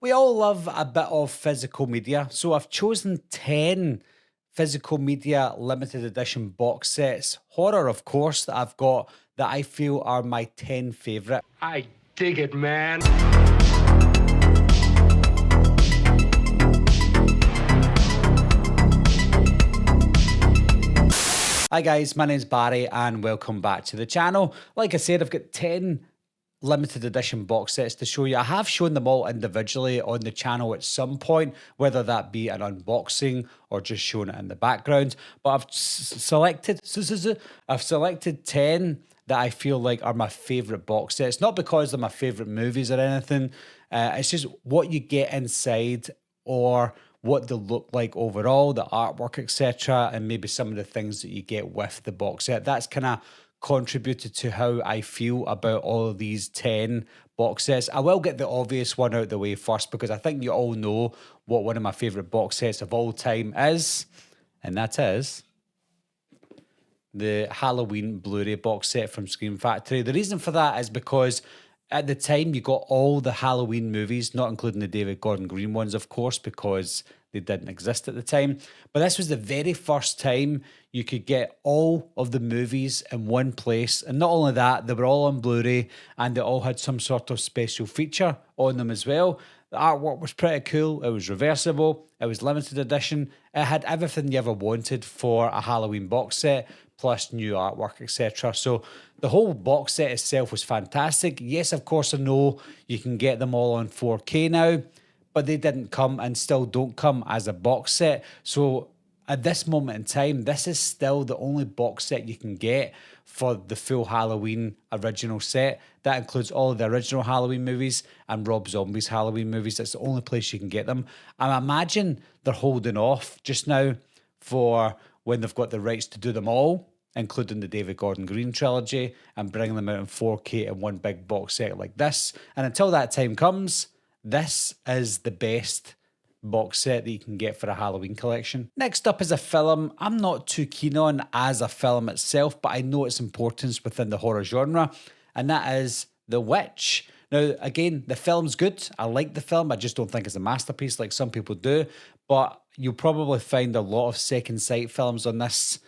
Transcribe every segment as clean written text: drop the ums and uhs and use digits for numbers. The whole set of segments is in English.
We all love a bit of physical media, so I've chosen 10 physical media limited edition box sets, horror of course, that I've got that I feel are my 10 favourite. I dig it, man. Hi guys, my name's Barry and welcome back to the channel. Like I said, I've got 10 limited edition box sets to show you. I have shown them all individually on the channel at some point, whether that be an unboxing or just showing it in the background. But I've selected 10 that I feel like are my favourite box sets. Not because they're my favourite movies or anything. It's just what you get inside or what they look like overall, the artwork, etc., and maybe some of the things that you get with the box set. That's kind of contributed to how I feel about all of these 10 box sets. I will get the obvious one out of the way first because I think you all know what one of my favourite box sets of all time is, and that is the Halloween Blu-ray box set from Scream Factory. The reason for that is because at the time, you got all the Halloween movies, not including the David Gordon Green ones, of course, because they didn't exist at the time. But this was the very first time you could get all of the movies in one place. And not only that, they were all on Blu-ray and they all had some sort of special feature on them as well. The artwork was pretty cool. It was reversible. It was limited edition. It had everything you ever wanted for a Halloween box set, plus new artwork, etc. So the whole box set itself was fantastic. Yes, of course, I know you can get them all on 4K now, but they didn't come and still don't come as a box set. So at this moment in time, this is still the only box set you can get for the full Halloween original set. That includes all of the original Halloween movies and Rob Zombie's Halloween movies. That's the only place you can get them. I imagine they're holding off just now for when they've got the rights to do them all, including the David Gordon Green trilogy, and bringing them out in 4K in one big box set like this. And until that time comes, this is the best box set that you can get for a Halloween collection. Next up is a film I'm not too keen on as a film itself, but I know its importance within the horror genre, and that is The Witch. Now, again, the film's good. I like the film. I just don't think it's a masterpiece like some people do, but you'll probably find a lot of second sight films on this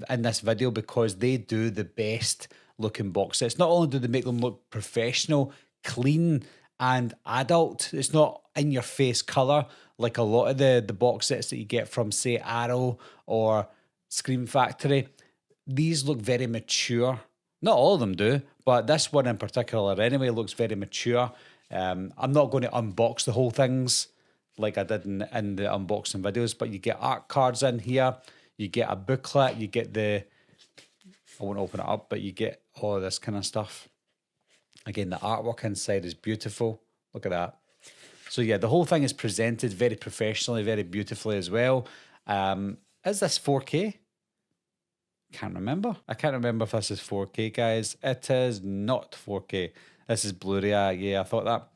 in this video because they do the best looking box sets. Not only do they make them look professional, clean, and adult, it's not in your face colour like a lot of the box sets that you get from, say, Arrow or Scream Factory. These look very mature. Not all of them do, but this one in particular anyway looks very mature. I'm not going to unbox the whole things like I did in the unboxing videos, but you get art cards in here, you get a booklet, you get I won't open it up, but you get all of this kind of stuff. Again, the artwork inside is beautiful. Look at that. So yeah, the whole thing is presented very professionally, very beautifully as well. Is this 4K? Can't remember. I can't remember if this is 4K, guys. It is not 4K. This is Blu-ray. Yeah, I thought that.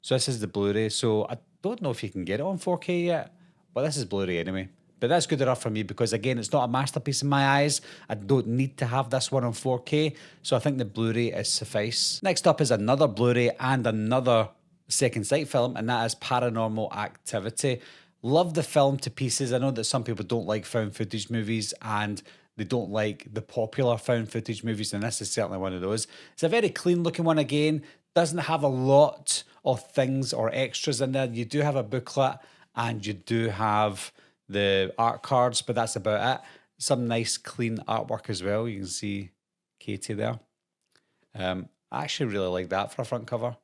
So this is the Blu-ray. So I don't know if you can get it on 4K yet, but this is Blu-ray anyway. But that's good enough for me because, again, it's not a masterpiece in my eyes. I don't need to have this one on 4K, so I think the Blu-ray is suffice. Next up is another Blu-ray and another second sight film, and that is Paranormal Activity. Love the film to pieces. I know that some people don't like found footage movies and they don't like the popular found footage movies, and this is certainly one of those. It's a very clean looking one again. Doesn't have a lot of things or extras in there. You do have a booklet and you do have the art cards, but that's about it. Some nice clean artwork as well. You can see Katie there. I actually really like that for a front cover.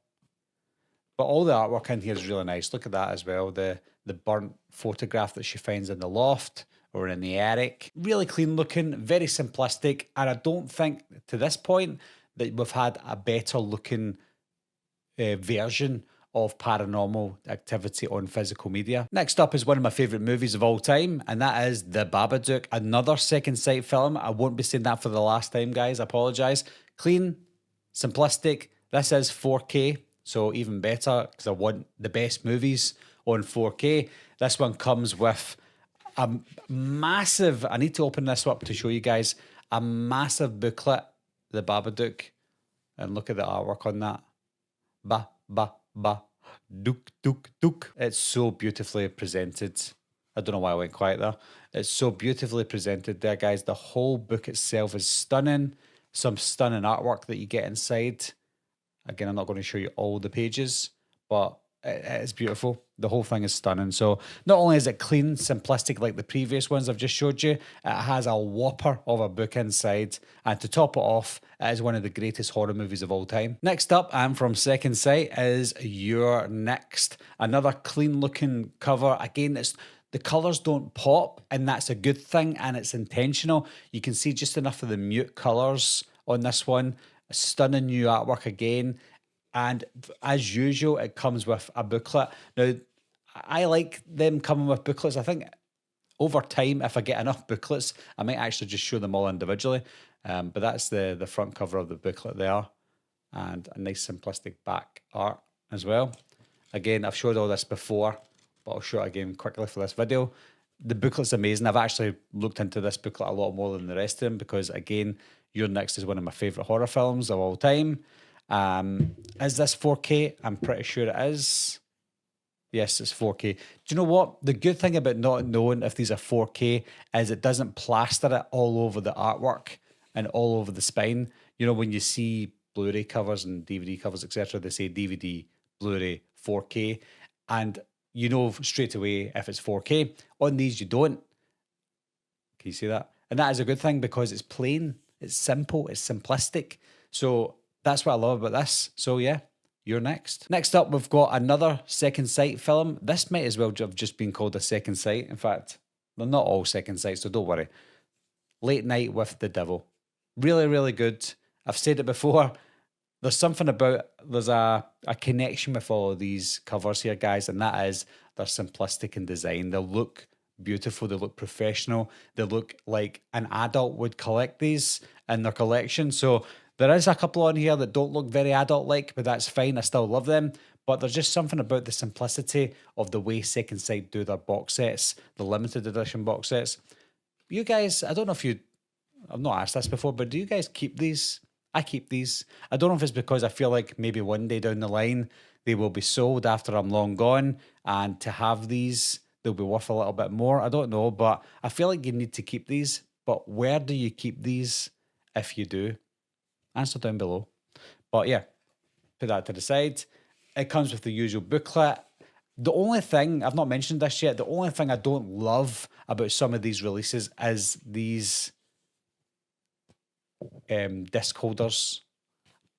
But all the artwork in here is really nice. Look at that as well. The burnt photograph that she finds in the loft or in the attic. Really clean looking, very simplistic. And I don't think to this point that we've had a better looking version of Paranormal Activity on physical media. Next up is one of my favourite movies of all time, and that is The Babadook, another second sight film. I won't be saying that for the last time, guys. I apologise. Clean, simplistic. This is 4K, so even better because I want the best movies on 4K. This one comes with a massive, I need to open this up to show you guys, a massive booklet, The Babadook, and look at the artwork on that. Duk, duk, duk. It's so beautifully presented. I don't know why I went quiet there. It's so beautifully presented there, guys. The whole book itself is stunning. Some stunning artwork that you get inside. Again, I'm not going to show you all the pages, but it's beautiful. The whole thing is stunning. So not only is it clean, simplistic like the previous ones I've just showed you, it has a whopper of a book inside. And to top it off, it is one of the greatest horror movies of all time. Next up, and from Second Sight, is You're Next. Another clean looking cover. Again, the colours don't pop, and that's a good thing, and it's intentional. You can see just enough of the mute colours on this one. A stunning new artwork again. And as usual, it comes with a booklet. Now, I like them coming with booklets. I think over time, if I get enough booklets, I might actually just show them all individually. But that's the front cover of the booklet there. And a nice simplistic back art as well. Again, I've showed all this before, but I'll show it again quickly for this video. The booklet's amazing. I've actually looked into this booklet a lot more than the rest of them because, again, Your Next is one of my favourite horror films of all time. Is this 4K? I'm pretty sure it is. Yes, it's 4K. Do you know what? The good thing about not knowing if these are 4K is it doesn't plaster it all over the artwork and all over the spine. You know, when you see Blu-ray covers and DVD covers, etc., they say DVD, Blu-ray, 4K. And you know straight away if it's 4K. On these, you don't. Can you see that? And that is a good thing because it's plain, it's simple, it's simplistic. So that's what I love about this. So yeah, You're Next. Next up, we've got another Second Sight film. This might as well have just been called a Second Sight. In fact, they're not all Second Sight, so don't worry. Late Night with the Devil. Really, really good. I've said it before. There's something about, there's a connection with all of these covers here, guys, and that is they're simplistic in design. They look beautiful, they look professional, they look like an adult would collect these in their collection. So there is a couple on here that don't look very adult-like, but that's fine. I still love them. But there's just something about the simplicity of the way Second Sight do their box sets, the limited edition box sets. You guys, I don't know if I've not asked this before, but do you guys keep these? I keep these. I don't know if it's because I feel like maybe one day down the line, they will be sold after I'm long gone, and to have these, they'll be worth a little bit more. I don't know, but I feel like you need to keep these. But where do you keep these if you do? Answer down below. But yeah, put that to the side. It comes with the usual booklet. The only thing, I've not mentioned this yet, the only thing I don't love about some of these releases is these disc holders.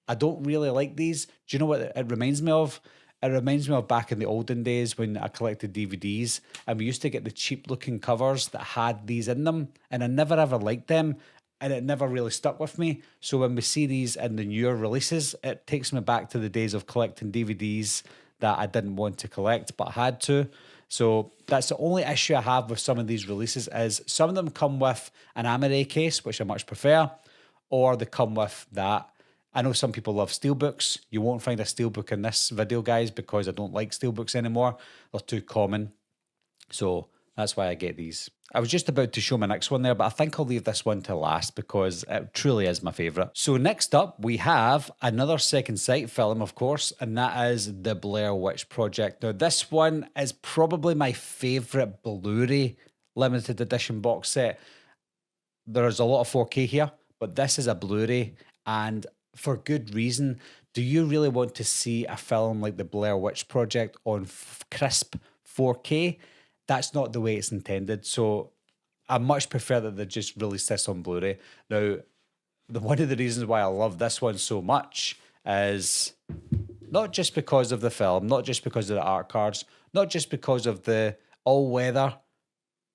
I don't really like these. Do you know what it reminds me of? It reminds me of back in the olden days when I collected DVDs and we used to get the cheap looking covers that had these in them, and I never ever liked them. And it never really stuck with me. So when we see these in the newer releases, it takes me back to the days of collecting DVDs that I didn't want to collect, but had to. So that's the only issue I have with some of these releases is some of them come with an Amaray case, which I much prefer, or they come with that. I know some people love steelbooks. You won't find a steelbook in this video, guys, because I don't like steelbooks anymore. They're too common. So that's why I get these. I was just about to show my next one there, but I think I'll leave this one to last because it truly is my favourite. So next up, we have another Second Sight film, of course, and that is The Blair Witch Project. Now, this one is probably my favourite Blu-ray limited edition box set. There's a lot of 4K here, but this is a Blu-ray, and for good reason. Do you really want to see a film like The Blair Witch Project on crisp 4K? That's not the way it's intended. So I much prefer that they just release this on Blu-ray. Now, one of the reasons why I love this one so much is not just because of the film, not just because of the art cards, not just because of the all-weather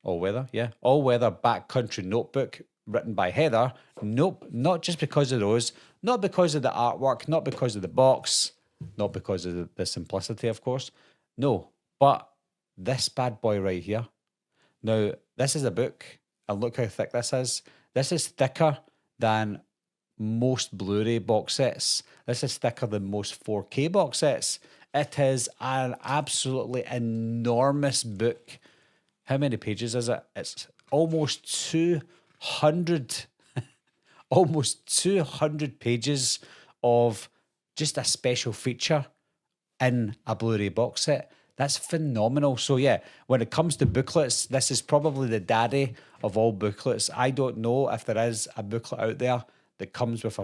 backcountry notebook written by Heather. Nope, not just because of those, not because of the artwork, not because of the box, not because of the simplicity, of course. No, but this bad boy right here. Now, this is a book, and look how thick this is. This is thicker than most Blu-ray box sets. This is thicker than most 4K box sets. It is an absolutely enormous book. How many pages is it? It's almost 200, almost 200 pages of just a special feature. in a Blu-ray box set. That's phenomenal. So yeah, when it comes to booklets, this is probably the daddy of all booklets. I don't know if there is a booklet out there that comes with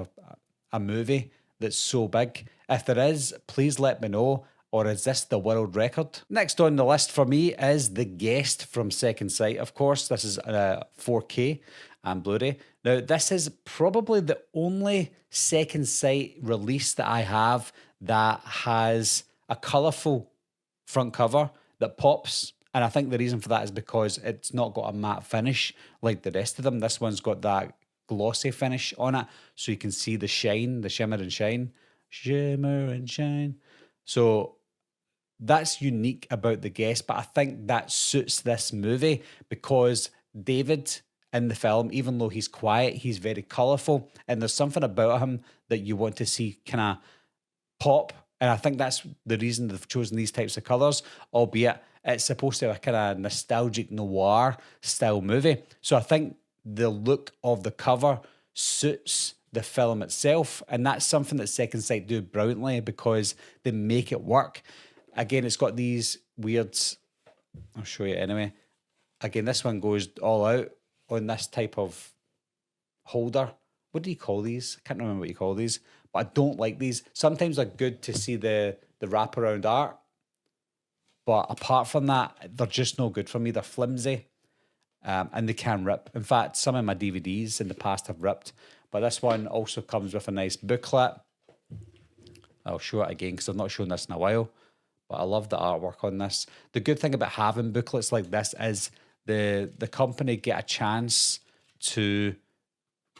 a movie that's so big. If there is, please let me know. Or is this the world record? Next on the list for me is The Guest from Second Sight, of course. This is 4K and Blu-ray. Now, this is probably the only Second Sight release that I have that has a colourful front cover that pops. And I think the reason for that is because it's not got a matte finish like the rest of them. This one's got that glossy finish on it, so you can see the shine, the shimmer and shine. Shimmer and shine. So that's unique about The Guest, but I think that suits this movie because David in the film, even though he's quiet, he's very colourful, and there's something about him that you want to see kind of pop. And I think that's the reason they've chosen these types of colours, albeit it's supposed to be a kind of nostalgic noir style movie. So I think the look of the cover suits the film itself, and that's something that Second Sight do brilliantly because they make it work. Again, it's got these weirds. I'll show you anyway. Again, this one goes all out on this type of holder. What do you call these? I can't remember what you call these, but I don't like these. Sometimes they're good to see the wraparound art, but apart from that, they're just no good for me. They're flimsy, and they can rip. In fact, some of my DVDs in the past have ripped, but this one also comes with a nice booklet. I'll show it again because I've not shown this in a while, but I love the artwork on this. The good thing about having booklets like this is the company get a chance to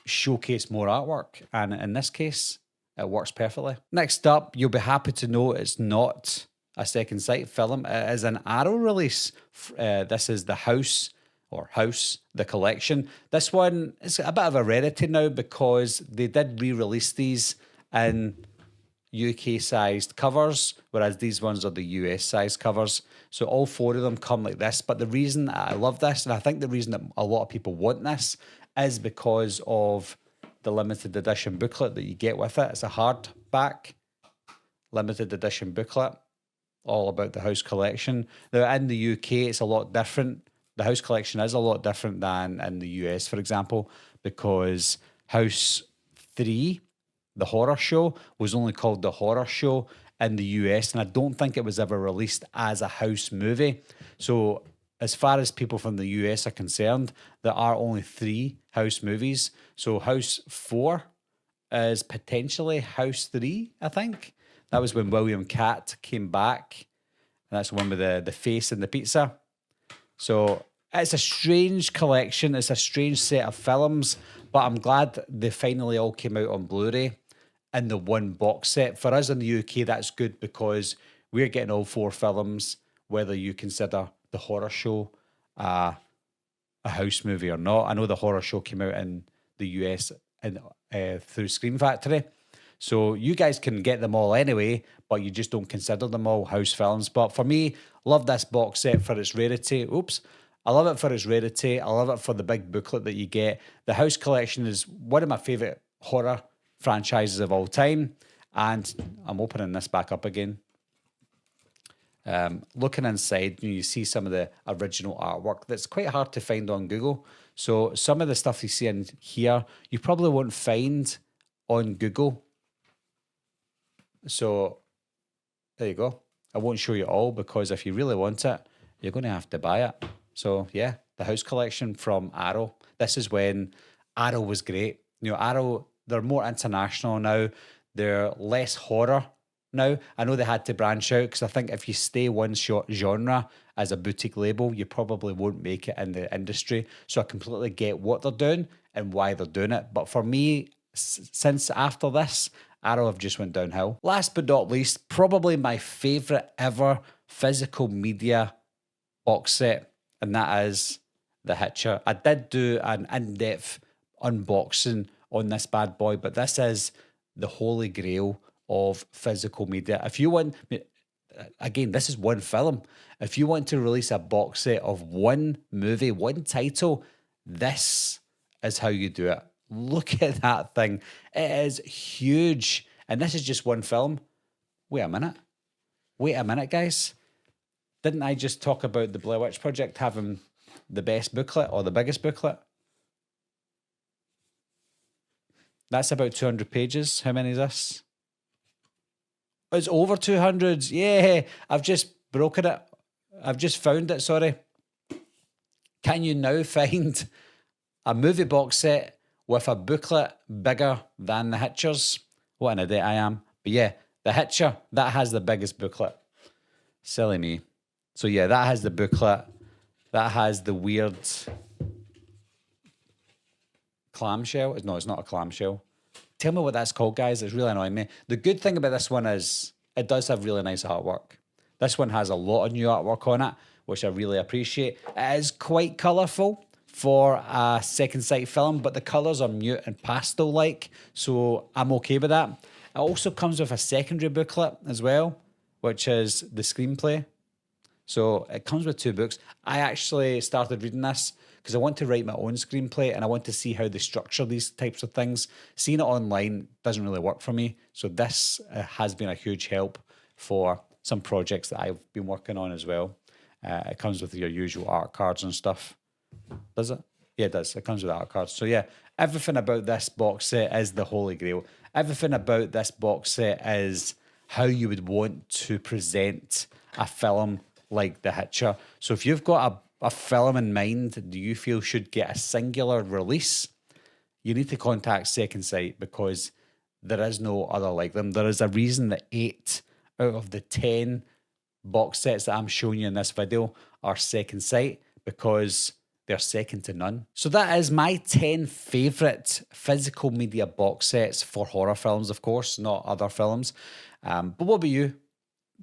showcase more artwork, and in this case, it works perfectly. Next up, you'll be happy to know it's not a Second Sight film. It is an Arrow release. This is The House, The Collection. This one is a bit of a rarity now because they did re-release these in UK-sized covers, whereas these ones are the US-sized covers. So all four of them come like this. But the reason I love this, and I think the reason that a lot of people want this, is because of the limited edition booklet that you get with it. It's a hardback limited edition booklet, all about the House Collection. Now, in the UK, it's a lot different. The House Collection is a lot different than in the US, for example, because House 3, the horror show, was only called The Horror Show in the US, and I don't think it was ever released as a House movie. So as far as people from the US are concerned, there are only 3 House movies. So House 4 is potentially House 3, I think. That was when William Catt came back. And that's the one with the face and the pizza. So it's a strange collection. It's a strange set of films, but I'm glad they finally all came out on Blu-ray in the one box set. For us in the UK, that's good because we're getting all 4 films, whether you consider The Horror Show a house movie or not. I know The Horror Show came out in the US through Scream Factory. So you guys can get them all anyway, but you just don't consider them all house films. But for me, love this box set for its rarity. I love it for its rarity. I love it for the big booklet that you get. The House Collection is one of my favourite horror franchises of all time. And I'm opening this back up again. Looking inside, you see some of the original artwork that's quite hard to find on Google. So some of the stuff you see in here, you probably won't find on Google. So there you go. I won't show you all because if you really want it, you're going to have to buy it. So yeah, the House Collection from Arrow. This is when Arrow was great. You know, Arrow, they're more international now. They're less horror now. I know they had to branch out because I think if you stay one genre as a boutique label, you probably won't make it in the industry. So I completely get what they're doing and why they're doing it. But for me, since after this, Arrow have just went downhill. Last but not least, probably my favourite ever physical media box set, and that is The Hitcher. I did do an in-depth unboxing on this bad boy, but this is the holy grail of physical media. If you want, again, this is one film. If you want to release a box set of one movie, one title, this is how you do it. Look at that thing. It is huge. And this is just one film. Wait a minute. wait a minute, guys. Didn't I just talk about the Blair Witch Project having the best booklet or the biggest booklet? That's about 200 pages. How many is this? It's over 200. Yeah, I've just broken it. I've just found it, sorry. Can you now find a movie box set with a booklet bigger than The Hitcher's? What an idiot I am. But yeah, The Hitcher, that has the biggest booklet. Silly me. So yeah, that has the booklet. That has the weird clamshell. No, it's not a clamshell. Tell me what that's called, guys. It's really annoying me. The good thing about this one is it does have really nice artwork. This one has a lot of new artwork on it, which I really appreciate. It is quite colourful for a second sight film, but the colours are mute and pastel-like, so I'm okay with that. It also comes with a secondary booklet as well, which is the screenplay. So it comes with 2 books. I actually started reading this because I want to write my own screenplay and I want to see how they structure these types of things. Seeing it online doesn't really work for me. So this has been a huge help for some projects that I've been working on as well. It comes with your usual art cards and stuff. Does it? Yeah, it does. It comes with art cards. So yeah, everything about this box set is the Holy Grail. Everything about this box set is how you would want to present a film like The Hitcher. So if you've got a film in mind that you feel should get a singular release, you need to contact Second Sight because there is no other like them. There is a reason that 8 out of the 10 box sets that I'm showing you in this video are Second Sight because they're second to none. So that is my 10 favourite physical media box sets for horror films, of course, not other films. But what about you?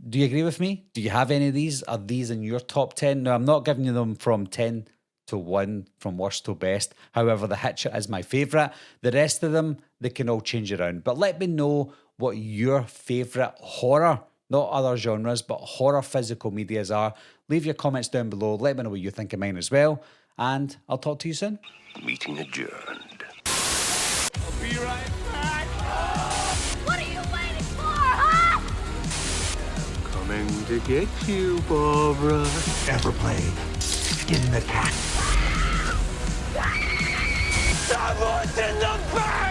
Do you agree with me? Do you have any of these? Are these in your top 10? Now, I'm not giving you them from 10 to 1, from worst to best. However, The Hitcher is my favourite. The rest of them, they can all change around. But let me know what your favourite horror, not other genres, but horror physical medias are. Leave your comments down below. Let me know what you think of mine as well. And I'll talk to you soon. Meeting adjourned. I'll be right back. What are you waiting for, huh? Coming to get you, Barbara. Ever played Skin the Cat? Someone's in the back!